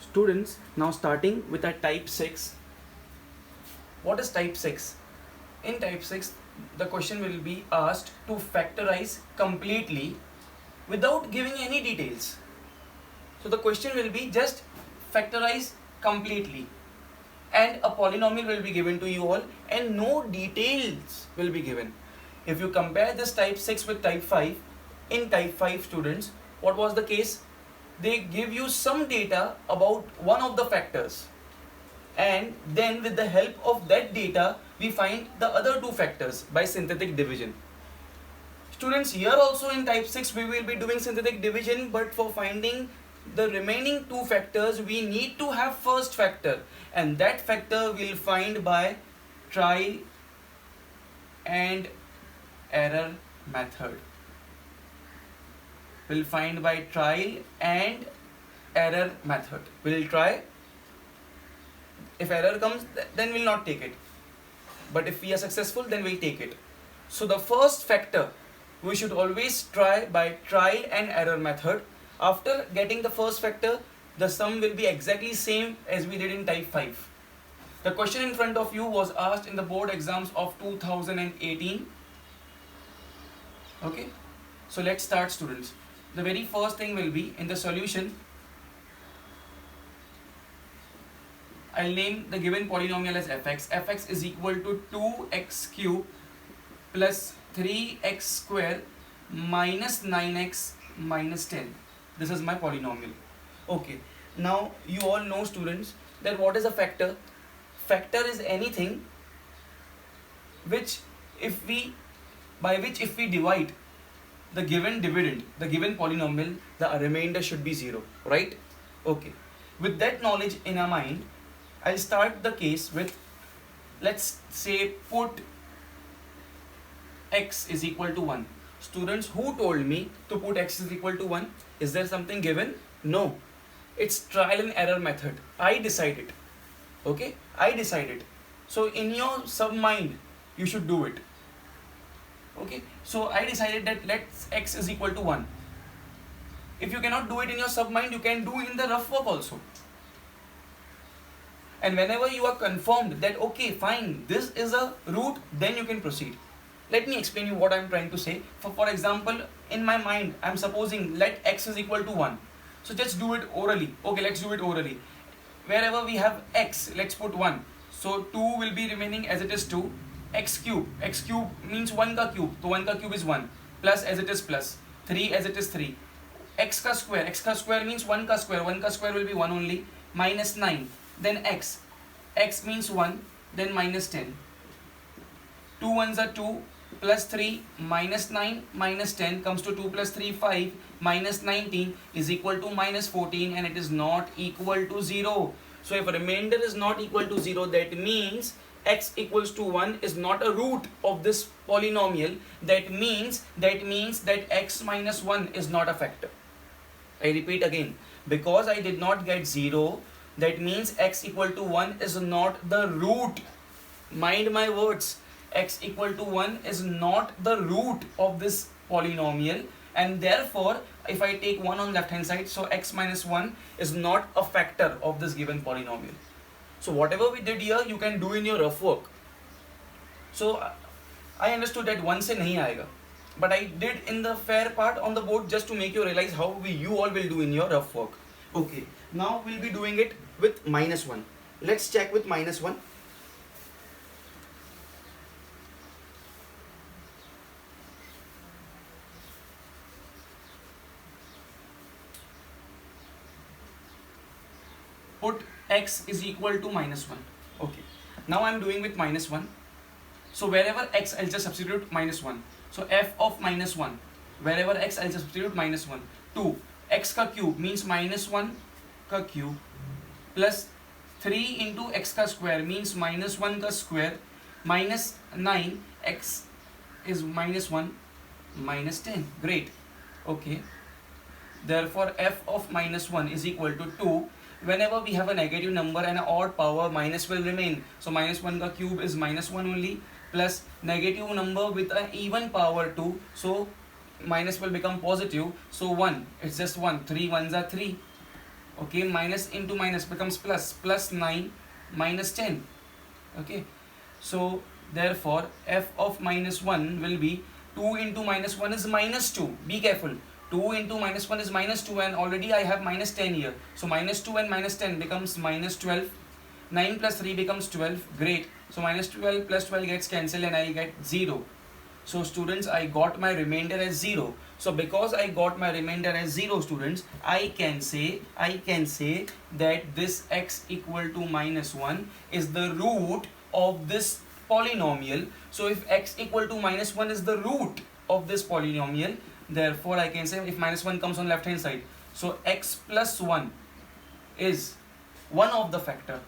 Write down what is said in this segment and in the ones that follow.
Students, now starting with our type 6. What is type 6? In type 6, the question will be asked to factorize completely without giving any details. So the question will be just factorize completely, and a polynomial will be given to you all and no details will be given. If you compare this type 6 with type 5, in type 5 students, what was the case? They give you some data about one of the factors, and then with the help of that data we find the other two factors by synthetic division. Students, here also in type 6 we will be doing synthetic division, but for finding the remaining two factors we need to have first factor, and that factor we'll find by trial and error method. We'll find by trial and error method. We'll try. If error comes, then we'll not take it, but if we are successful, then we'll take it. So the first factor we should always try by trial and error method. After getting the first factor, the sum will be exactly same as we did in type 5. The question in front of you was asked in the board exams of 2018. Okay, so let's start, students. The very first thing will be in the solution, I'll name the given polynomial as fx. Fx is equal to 2x cube plus 3x square minus 9x minus 10. This is my polynomial. Okay, now you all know, students, that what is a factor? Factor is anything which if we divide the given dividend, the given polynomial, the remainder should be 0, right? Okay, with that knowledge in our mind, I'll start the case with, let's say, put x is equal to 1. Students, who told me to put x is equal to 1? Is there something given? No, it's trial and error method. I decided. Okay, I decided. So in your sub-mind you should do it. Okay, so I decided that let's x is equal to 1. If you cannot do it in your sub-mind, you can do it in the rough work also. And whenever you are confirmed that okay, fine, this is a root, then you can proceed. Let me explain you what I am trying to say. For example, in my mind I am supposing let x is equal to 1. So just do it orally. Okay, let's do it orally. Wherever we have x, let's put 1. So 2 will be remaining as it is 2. X cube means 1 ka cube, so 1 ka cube is 1, plus as it is plus, 3 as it is 3. X ka square means 1 ka square will be 1 only, minus 9. Then x means 1, then minus 10. 2 ones are 2, plus 3, minus 9, minus 10 comes to 2 plus 3, 5, minus 19 is equal to minus 14, and it is not equal to 0. So if a remainder is not equal to 0, that means x equals to 1 is not a root of this polynomial. That means that x minus 1 is not a factor. I repeat again, because I did not get 0, that means x equal to 1 is not the root. Mind my words, x equal to 1 is not the root of this polynomial, and therefore if I take 1 on left hand side, so x minus 1 is not a factor of this given polynomial. So whatever we did here, you can do in your rough work. So I understood that 1 se nahi aayega, but I did in the fair part on the board just to make you realize how you all will do in your rough work. Okay, now we'll be doing it with minus 1. Let's check with minus 1. Put x is equal to minus 1. Okay, now I'm doing with minus 1. So wherever x, I'll just substitute minus 1. So f of minus 1, wherever x, I'll just substitute minus 1. 2 x ka cube means minus 1 ka cube, plus 3 into x ka square means minus 1 ka square, minus 9, x is minus 1, minus 10. Great. Okay, therefore f of minus 1 is equal to 2. Whenever we have a negative number and an odd power, minus will remain. So minus 1 ka cube is minus 1 only, plus negative number with an even power 2. So minus will become positive. So 1, it's just 1. 3 ones are 3. Okay, minus into minus becomes plus, plus 9 minus 10. Okay, so therefore f of minus 1 will be 2 into minus 1 is minus 2. Be careful, 2 into minus 1 is minus 2, and already I have minus 10 here. So minus 2 and minus 10 becomes minus 12. 9 plus 3 becomes 12. Great. So minus 12 plus 12 gets cancelled and I get 0. So students, I got my remainder as 0. So because I got my remainder as 0, students, I can say that this x equal to minus 1 is the root of this polynomial. So if x equal to minus 1 is the root of this polynomial, therefore I can say if minus 1 comes on left hand side, so x plus 1 is one of the factor,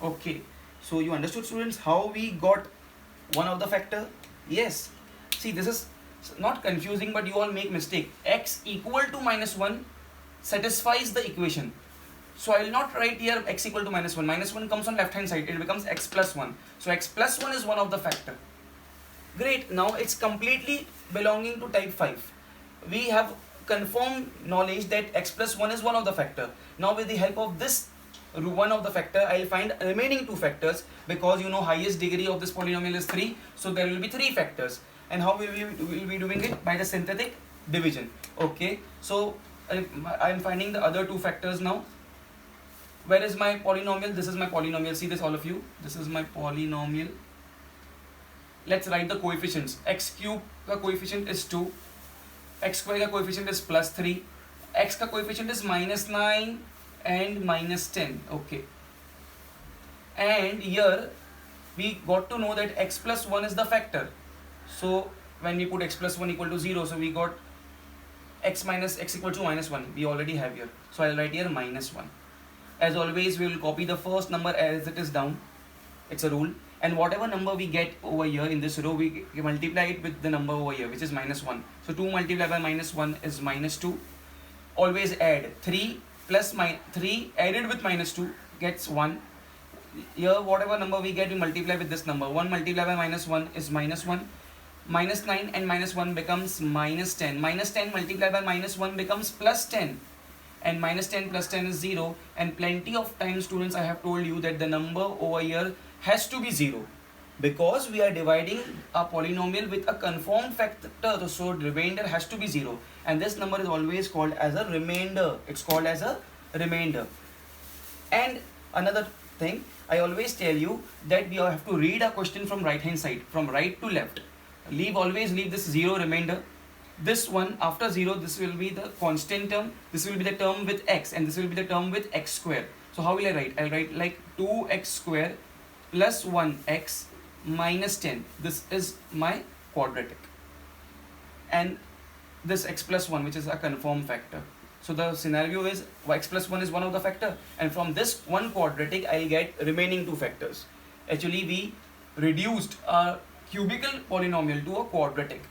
Okay, so you understood, students, how we got one of the factor? Yes. See, this is not confusing, but you all make mistake. X equal to minus 1 satisfies the equation. So I will not write here x equal to minus 1. Minus 1 comes on left hand side. It becomes x plus 1. So x plus 1 is one of the factor. Great. Now it's completely belonging to type 5. We have confirmed knowledge that x plus 1 is one of the factor. Now with the help of this one of the factor, I will find remaining two factors, because you know highest degree of this polynomial is 3. So there will be 3 factors. And how will we be doing it? By the synthetic division. Okay. So I am finding the other 2 factors now. Where is my polynomial? This is my polynomial. See this, all of you. This is my polynomial. Let's write the coefficients. X cube का coefficient is 2. X square का coefficient is plus 3. X का coefficient is minus 9 and minus 10. Okay. And here we got to know that x plus 1 is the factor. So when we put x plus 1 equal to 0, so we got x minus x equal to minus 1. We already have here. So I'll write here minus 1. As always, we will copy the first number as it is down. It's a rule. And whatever number we get over here in this row, we multiply it with the number over here, which is minus 1. So 2 multiplied by minus 1 is minus 2. Always add 3 plus 3 added with minus 2 gets 1. Here whatever number we get, we multiply with this number. 1 multiplied by minus 1 is minus 1. Minus 9 and minus 1 becomes minus 10. Minus 10 multiplied by minus 1 becomes plus 10. And minus 10 plus 10 is 0. And plenty of times, students, I have told you that the number over here has to be 0, because we are dividing a polynomial with a confirmed factor, so remainder has to be 0, and this number is always called as a remainder. It's called as a remainder. And another thing, I always tell you that we have to read a question from right hand side, from right to left. Always leave this 0 remainder. This one after 0, this will be the constant term, this will be the term with x, and this will be the term with x square. So how will I write? I'll write like 2x square plus 1x minus 10. This is my quadratic. And this x plus 1, which is a confirmed factor. So the scenario is x plus 1 is one of the factor. And from this one quadratic, I'll get remaining 2 factors. Actually, we reduced a cubical polynomial to a quadratic.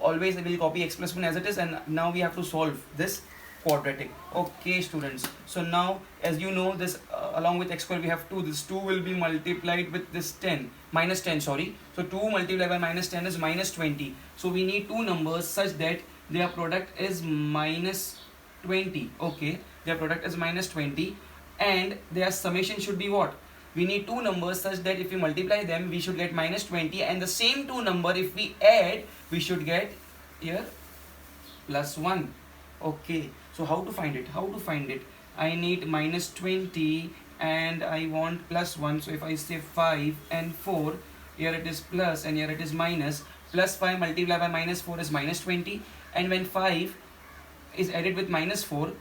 Always I will copy x plus 1 as it is, and now we have to solve this quadratic. Okay, students, so now as you know this along with x square we have 2. This 2 will be multiplied with this 10 minus 10, sorry. So 2 multiplied by minus 10 is minus 20. So we need 2 numbers such that their product is minus 20. Okay, their product is minus 20, and their summation should be what? We need 2 numbers such that if we multiply them, we should get minus 20, and the same 2 number if we add, we should get here plus 1. Okay, so how to find it? I need minus 20 and I want plus 1. So if I say 5 and 4, here it is plus and here it is minus. Plus 5 multiplied by minus 4 is minus 20, and when 5 is added with minus 4,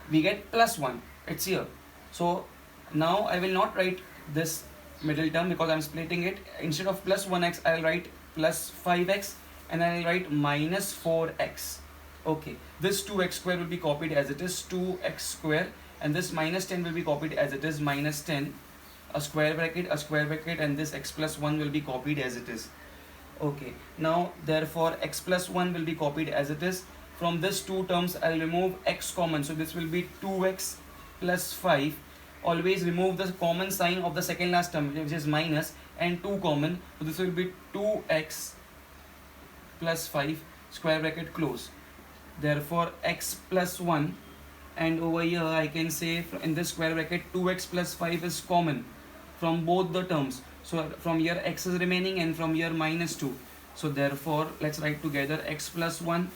we get plus 1. It's here. So now I will not write this middle term because I'm splitting it. Instead of plus 1x, I'll write plus 5x, and I'll write minus 4x. Okay, this 2x square will be copied as it is 2x square, and this minus 10 will be copied as it is minus 10. A square bracket, and this x plus 1 will be copied as it is. Okay, now therefore x plus 1 will be copied as it is. From this 2 terms, I'll remove x common. So this will be 2x plus 5. Always remove the common sign of the second last term, which is minus, and 2 common. So this will be 2x plus 5. square bracket close. Therefore x plus 1, and over here I can say in this square bracket 2x plus 5 is common from both the terms. So from here x is remaining and from here minus 2. So therefore let's write together x plus 1,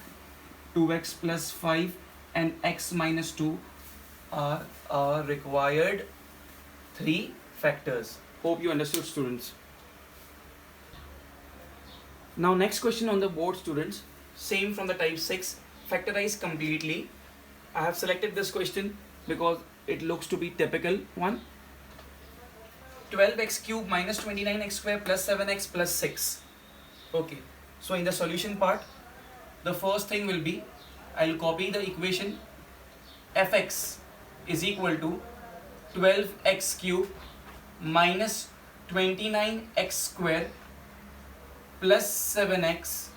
2x plus 5 and x minus 2 are our required 3 factors. Hope you understood, students. Now next question on the board, students, same from the type 6, factorize completely. I have selected this question because it looks to be typical one. 12x cube minus 29x square plus 7x plus 6. Okay, so in the solution part, the first thing will be, I'll copy the equation fx is equal to 12x cube minus 29x square plus 7x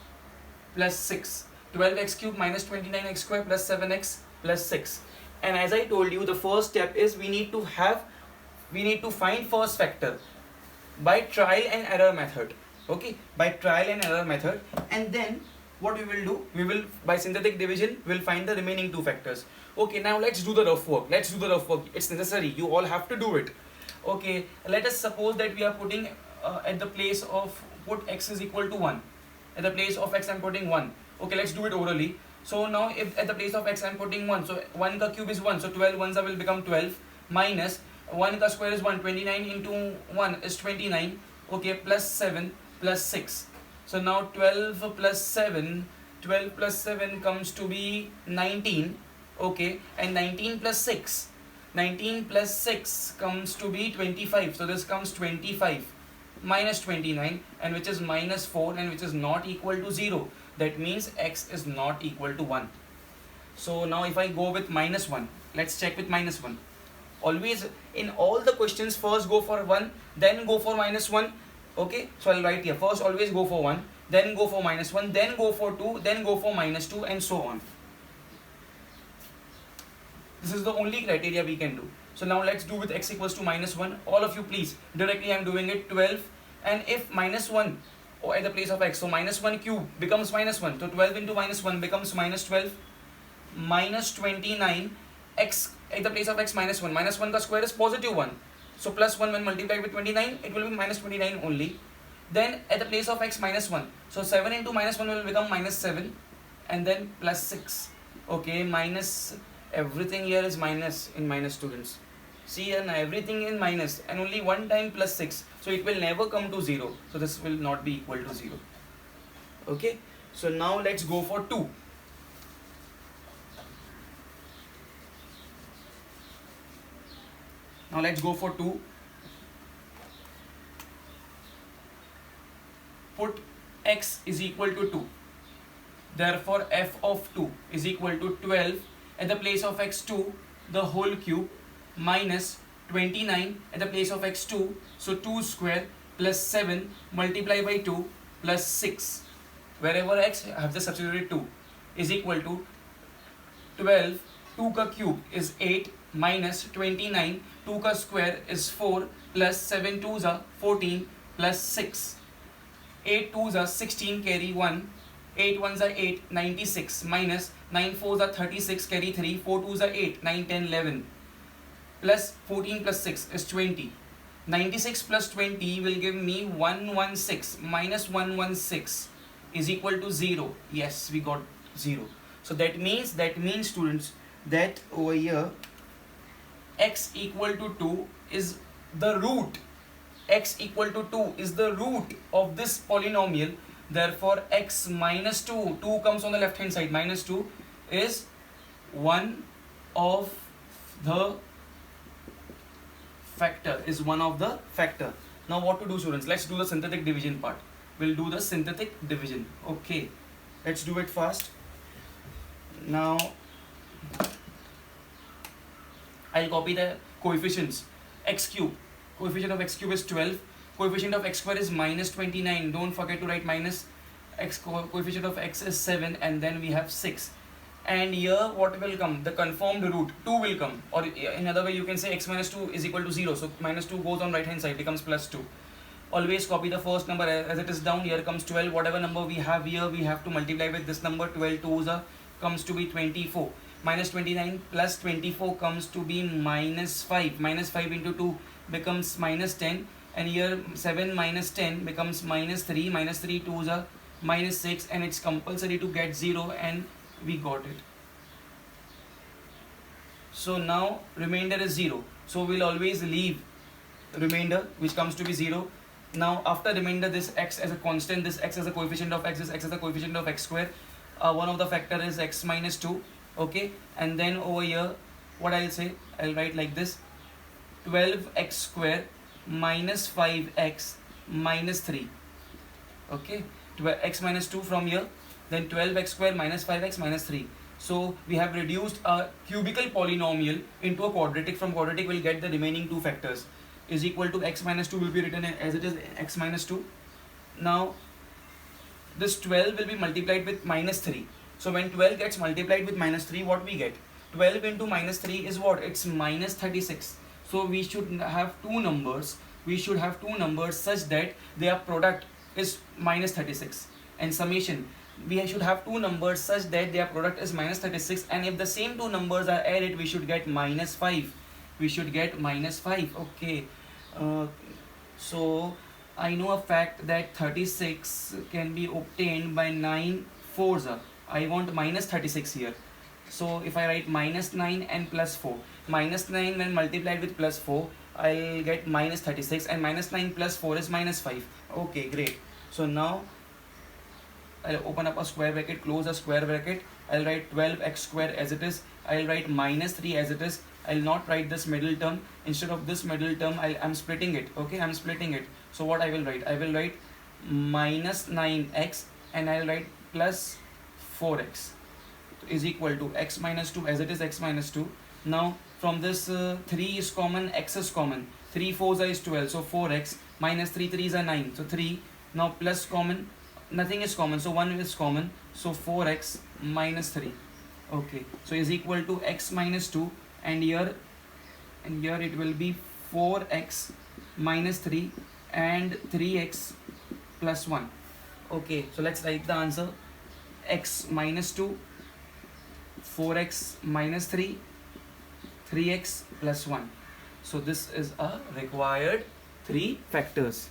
plus 6. 12x cube minus 29x square plus 7x plus 6. And as I told you, the first step is we need to find first factor by trial and error method. Okay, by trial and error method, and then what we will do, we will by synthetic division we'll find the remaining 2 factors. Okay, now let's do the rough work. It's necessary, you all have to do it. Okay, let us suppose that we are putting at the place of put x is equal to 1. At the place of x I'm putting 1. Okay, let's do it orally. So now if at the place of x I'm putting 1, so 1 ka cube is 1, so 12 ones will become 12, minus 1 ka square is 1, 29 into 1 is 29, okay, plus 7 plus 6. So now 12 plus 7 comes to be 19, okay, and 19 plus 6 comes to be 25. So this comes 25 minus 29, and which is minus 4, and which is not equal to 0. That means x is not equal to 1. So now if I go with minus 1, let's check with minus 1. Always in all the questions first go for 1, then go for minus 1. Okay, so I'll write here, first always go for 1, then go for minus 1, then go for 2, then go for minus 2, and so on. This is the only criteria we can do. So now let's do with x equals to minus 1. All of you please, directly I'm doing it 12, and if minus 1 or at the place of x, so minus 1 cube becomes minus 1, so 12 into minus 1 becomes minus 12, minus 29, x at the place of x minus 1 ka square is positive 1, so plus 1 when multiplied with 29 it will be minus 29 only. Then at the place of x minus 1, so 7 into minus 1 will become minus 7, and then plus 6. Okay, minus, everything here is minus in minus, students. See here now, everything in minus, and only one time plus 6, so it will never come to 0. So this will not be equal to 0. Okay, so now let's go for 2. Now let's go for 2. Put x is equal to 2. Therefore f of 2 is equal to 12 at the place of x2 the whole cube minus 29 at the place of x2, so 2 square plus 7 multiply by 2 plus 6. Wherever x I have just substituted 2 is equal to 12, 2 ka cube is 8 minus 29, 2 ka square is 4 plus 7 2s are 14 plus 6. 8 2s are 16, carry 1, 8 1s are 8, 96 minus 9 4s are 36, carry 3, 4 2s are 8, 9 10 11 plus 14 plus 6 is 20. 96 plus 20 will give me 116 minus 116 is equal to 0. Yes, we got 0. So that means students that over here x equal to 2 is the root. X equal to 2 is the root of this polynomial. Therefore x minus 2 comes on the left hand side, minus 2 is one of the factor. Now what to do, students? Let's do the synthetic division part. We'll do the synthetic division. Okay, let's do it fast. Now I'll copy the coefficients. X cube, coefficient of x cube is 12, coefficient of x square is minus 29, don't forget to write minus. X coefficient of x is 7, and then we have 6. And here what will come? The conformed root 2 will come, or in another way you can say x minus 2 is equal to 0. So minus 2 goes on right hand side, becomes plus 2. always copy the first number as it is down. Here comes 12. Whatever number we have here, we have to multiply with this number. 12 2s comes to be 24. Minus 29 plus 24 comes to be minus 5. Minus 5 into 2 becomes minus 10. And here 7 minus 10 becomes minus 3. Minus 3 2s are minus 6. And it's compulsory to get 0, and we got it. So now remainder is 0. So we'll always leave remainder, which comes to be 0. Now after remainder, this x as a constant, this x as a coefficient of x, this x as a coefficient of x square. One of the factor is x minus 2. Okay, and then over here what I'll say, I'll write like this: 12x square minus 5x minus 3. Okay, x minus 2 from here, then 12x square minus 5x minus 3. So we have reduced a cubical polynomial into a quadratic. From quadratic we'll get the remaining two factors. Is equal to x minus 2 will be written as it is, x minus 2. Now this 12 will be multiplied with minus 3. So when 12 gets multiplied with minus 3, what we get? 12 into minus 3 is what? It's minus 36. So we should have two numbers. We should have two numbers such that their product is minus 36. And summation, we should have two numbers such that their product is minus 36. And if the same two numbers are added, we should get minus 5. We should get minus 5. Okay. So I know a fact that 36 can be obtained by 9 fours. I want minus 36 here. So if I write minus 9 and plus 4, minus 9 when multiplied with plus 4, I'll get minus 36, and minus 9 plus 4 is minus 5. Okay, great. So now I'll open up a square bracket, close a square bracket. I'll write 12x square as it is. I'll write minus 3 as it is. I'll not write this middle term. Instead of this middle term, I'm splitting it. Okay, I'm splitting it. So what I will write? I will write minus 9x, and I'll write plus 4x is equal to x minus 2 as it is, x minus 2. Now from this 3 is common, x is common. 3 4s is 12, so 4x minus 3 3s are 9, so 3. Now plus common, nothing is common, so 1 is common, so 4x minus 3. Okay, so is equal to x minus 2, and here it will be 4x minus 3 and 3x plus 1. Okay, so let's write the answer: x minus 2, 4x minus 3, 3x plus 1. So this is a required 3 factors.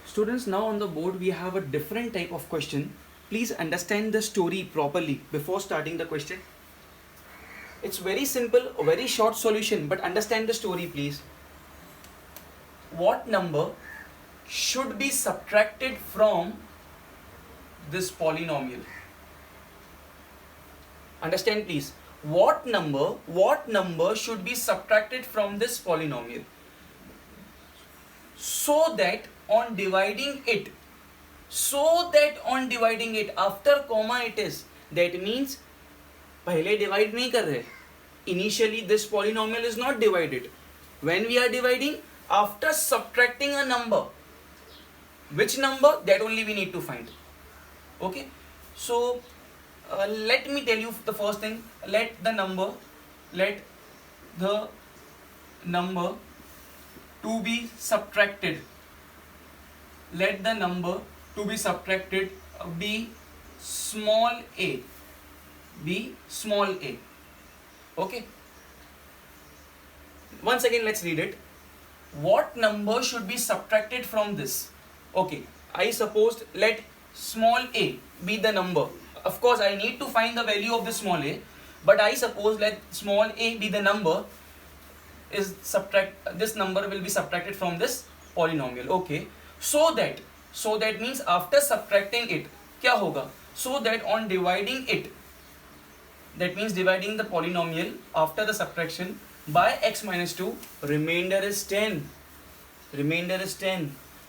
Students, now on the board we have a different type of question. Please understand the story properly before starting the question. It's very simple, a very short solution, but understand the story please. What number should be subtracted from this polynomial? Understand please. What number should be subtracted from this polynomial, so that on dividing it, after comma it is, that means पहले divide नहीं कर रहे. Initially this polynomial is not divided. When we are dividing, after subtracting a number, which number, that only we need to find. Okay, so let me tell you the first thing. Let the number to be subtracted, be small a. Okay, once again let's read it. What number should be subtracted from this? Okay, I supposed let small a be the number. Of course I need to find the value of this small a, but I suppose let small a be the number. This number will be subtracted from this polynomial. Okay, so that means after subtracting it, क्या होगा? So that on dividing it, that means dividing the polynomial after the subtraction by x minus 2, remainder is 10.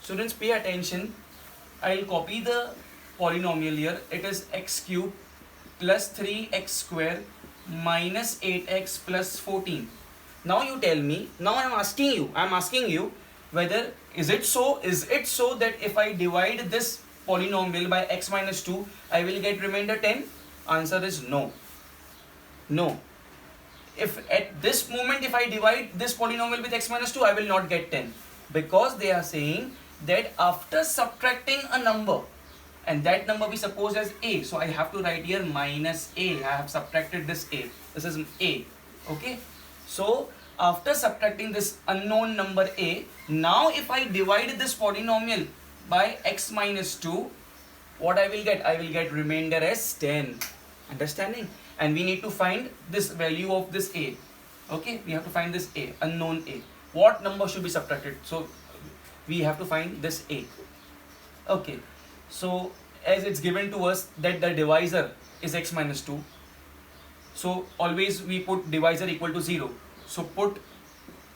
Students, pay attention. I'll copy the polynomial here. It is x cube plus 3x square minus 8x plus 14. Now you tell me, now I'm asking you whether is it so that if I divide this polynomial by x minus 2, I will get remainder 10? Answer is no. If at this moment if I divide this polynomial with x minus 2, I will not get 10. Because they are saying that after subtracting a number, and that number we suppose as a, so I have to write here minus a. I have subtracted this a. This is a. Okay. So after subtracting this unknown number a, now if I divide this polynomial by x minus 2, what I will get? I will get remainder as 10. Understanding? And we need to find this value of this a. Okay, we have to find this a, unknown a. What number should be subtracted? So we have to find this a. Okay, so as it's given to us that the divisor is x minus 2, so always we put divisor equal to 0. So put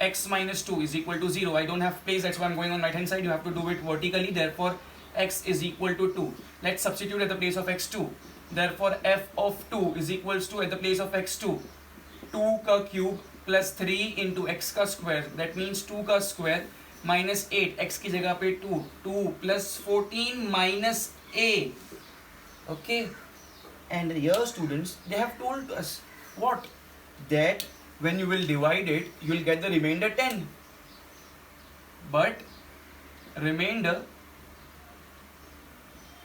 x minus 2 is equal to 0. I don't have place, that's why I'm going on right hand side. You have to do it vertically. Therefore x is equal to 2. Let's substitute at the place of x2. Therefore f of 2 is equals to, at the place of x2, 2 ka cube plus 3 into x ka square. That means 2 ka square minus 8. X की जगह पे 2. 2 plus 14 minus a. Okay. And here students, they have told us what? That when you will divide it, you will get the remainder 10. But remainder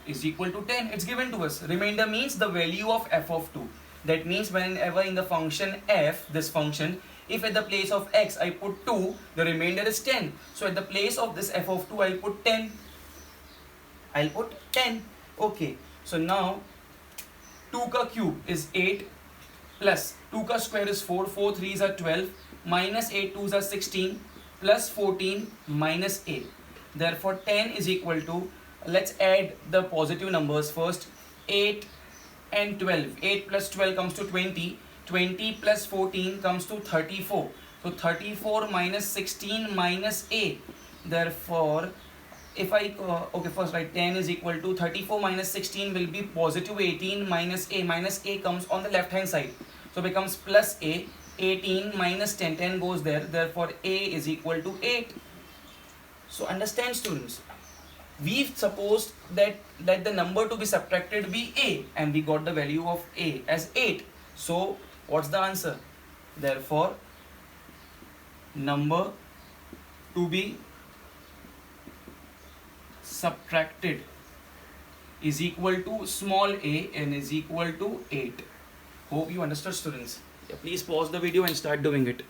is equal to 10. It's given to us. Remainder means the value of f of 2. That means whenever in the function f, this function, if at the place of x I put 2, the remainder is 10. So at the place of this f of 2 I put 10. I'll put 10. Okay. So now 2 ka cube is 8 plus 2 ka square is 4. 4 3s are 12 minus 8 2s are 16 plus 14 minus 8. Therefore 10 is equal to, let's add the positive numbers first. 8 and 12. 8 plus 12 comes to 20. 20 plus 14 comes to 34. So 34 minus 16 minus a. Therefore, if I, okay, first write 10 is equal to 34 minus 16 will be positive 18 minus a. Minus a comes on the left hand side. So becomes plus a. 18 minus 10. 10 goes there. Therefore, a is equal to 8. So understand students. We've supposed that the number to be subtracted be a, and we got the value of a as 8. So what's the answer? Therefore, number to be subtracted is equal to small a and is equal to 8. Hope you understood students. Yeah, please pause the video and start doing it.